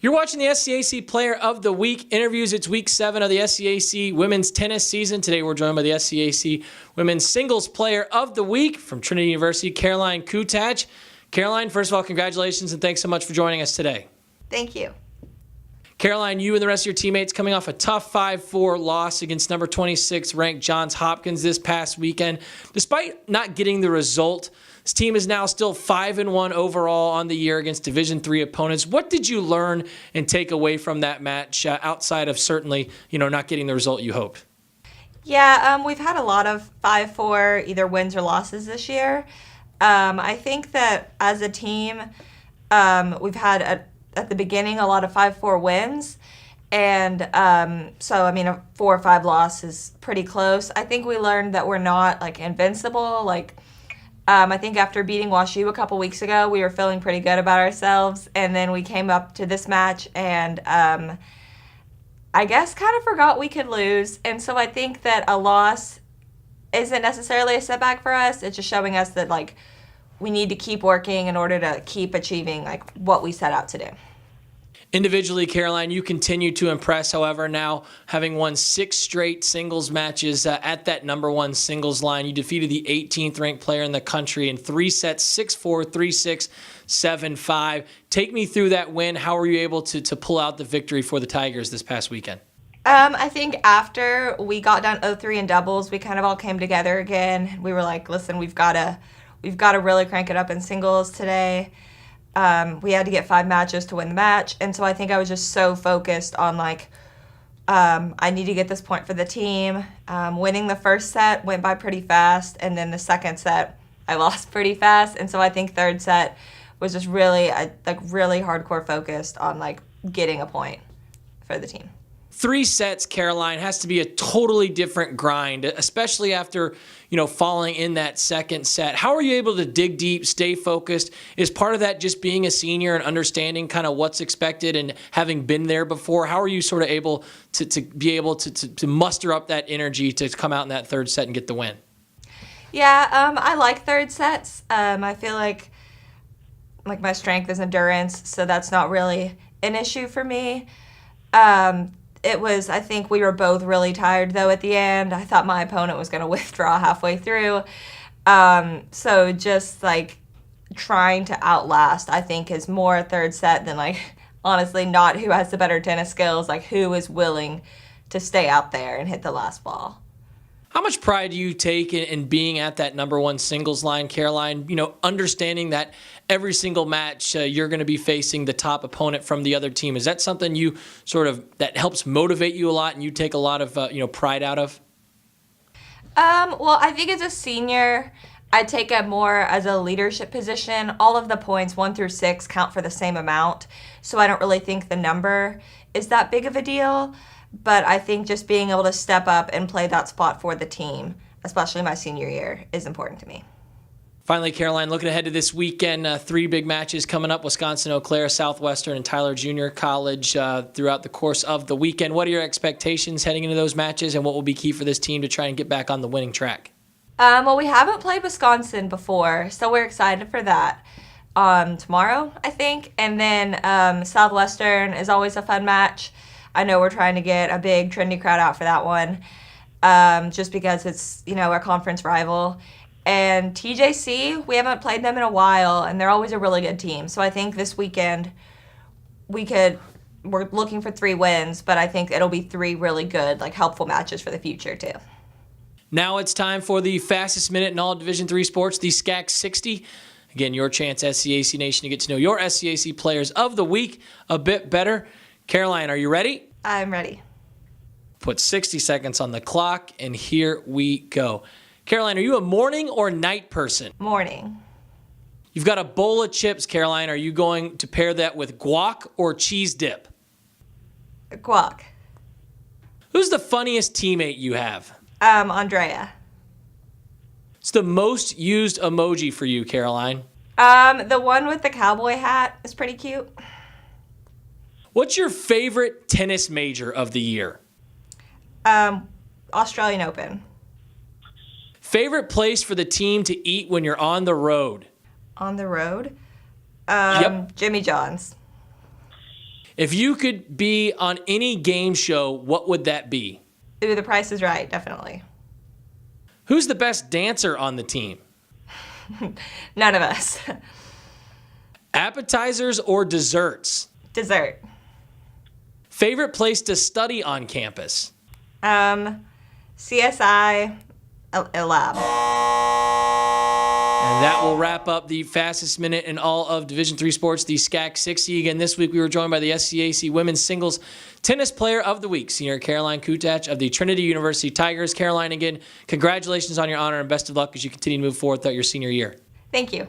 You're watching the SCAC Player of the Week interviews. It's week 7 of the SCAC women's tennis season. Today we're joined by the SCAC Women's Singles Player of the Week from Trinity University, Caroline Kutach. Caroline, first of all, congratulations and thanks so much for joining us today. Thank you. Caroline, you and the rest of your teammates coming off a tough 5-4 loss against number 26 ranked Johns Hopkins this past weekend. Despite not getting the result, this team is now still 5-1 overall on the year against Division III opponents. What did you learn and take away from that match outside of certainly, not getting the result you hoped? Yeah, we've had a lot of 5-4 either wins or losses this year. I think that as a team, we've had at the beginning a lot of 5-4 wins. And a 4 or 5 loss is pretty close. I think we learned that we're not invincible. I think after beating WashU a couple weeks ago, we were feeling pretty good about ourselves. And then we came up to this match and I guess kind of forgot we could lose. And so I think that a loss isn't necessarily a setback for us. It's just showing us that we need to keep working in order to keep achieving what we set out to do. Individually, Caroline, you continue to impress, however, now having won 6 straight singles matches at that number 1 singles line. You defeated the 18th ranked player in the country in 3 sets, 6-4, 3-6, 7-5. Take me through that win. How were you able to pull out the victory for the Tigers this past weekend? I think after we got down 0-3 in doubles, we kind of all came together again. We were like, listen, we've got to really crank it up in singles today. We had to get 5 matches to win the match. And so I think I was just so focused on I need to get this point for the team. Winning the first set went by pretty fast. And then the second set, I lost pretty fast. And so I think third set was just really, really hardcore focused on getting a point for the team. 3 sets, Caroline, has to be a totally different grind, especially after, falling in that second set. How are you able to dig deep, stay focused? Is part of that just being a senior and understanding kind of what's expected and having been there before? How are you sort of able to muster up that energy to come out in that third set and get the win? Yeah, I like third sets. I feel like my strength is endurance, so that's not really an issue for me. I think we were both really tired, though, at the end. I thought my opponent was going to withdraw halfway through. So just, trying to outlast, I think, is more a third set than, honestly, not who has the better tennis skills, who is willing to stay out there and hit the last ball. How much pride do you take in being at that number 1 singles line, Caroline? Understanding that every single match you're going to be facing the top opponent from the other team. Is that something you that helps motivate you a lot and you take a lot of pride out of? Well, I think as a senior, I take it more as a leadership position. All of the points 1 through 6 count for the same amount, so I don't really think the number is that big of a deal. But I think just being able to step up and play that spot for the team, especially my senior year, is important to me. Finally, Caroline, looking ahead to this weekend, 3 big matches coming up: Wisconsin, Eau Claire, Southwestern, and Tyler Junior College throughout the course of the weekend. What are your expectations heading into those matches, and what will be key for this team to try and get back on the winning track? Well, we haven't played Wisconsin before, so we're excited for that tomorrow, I think. And then Southwestern is always a fun match. I know we're trying to get a big Trinity crowd out for that one, just because it's, a conference rival. And TJC, we haven't played them in a while, and they're always a really good team. So I think this weekend we're looking for 3 wins, but I think it'll be 3 really good, helpful matches for the future, too. Now it's time for the fastest minute in all Division III sports, the SCAC 60. Again, your chance, SCAC Nation, to get to know your SCAC Players of the Week a bit better. Caroline, are you ready? I'm ready. Put 60 seconds on the clock, and here we go. Caroline, are you a morning or night person? Morning. You've got a bowl of chips, Caroline. Are you going to pair that with guac or cheese dip? Guac. Who's the funniest teammate you have? Andrea. It's the most used emoji for you, Caroline. The one with the cowboy hat is pretty cute. What's your favorite tennis major of the year? Australian Open. Favorite place for the team to eat when you're on the road? On the road? Yep. Jimmy John's. If you could be on any game show, what would that be? Ooh, The Price is Right, definitely. Who's the best dancer on the team? None of us. Appetizers or desserts? Dessert. Favorite place to study on campus? CSI, a lab. And that will wrap up the fastest minute in all of Division III sports, the SCAC 60. Again, this week we were joined by the SCAC Women's Singles Tennis Player of the Week, Senior Caroline Kutach of the Trinity University Tigers. Caroline, again, congratulations on your honor and best of luck as you continue to move forward throughout your senior year. Thank you.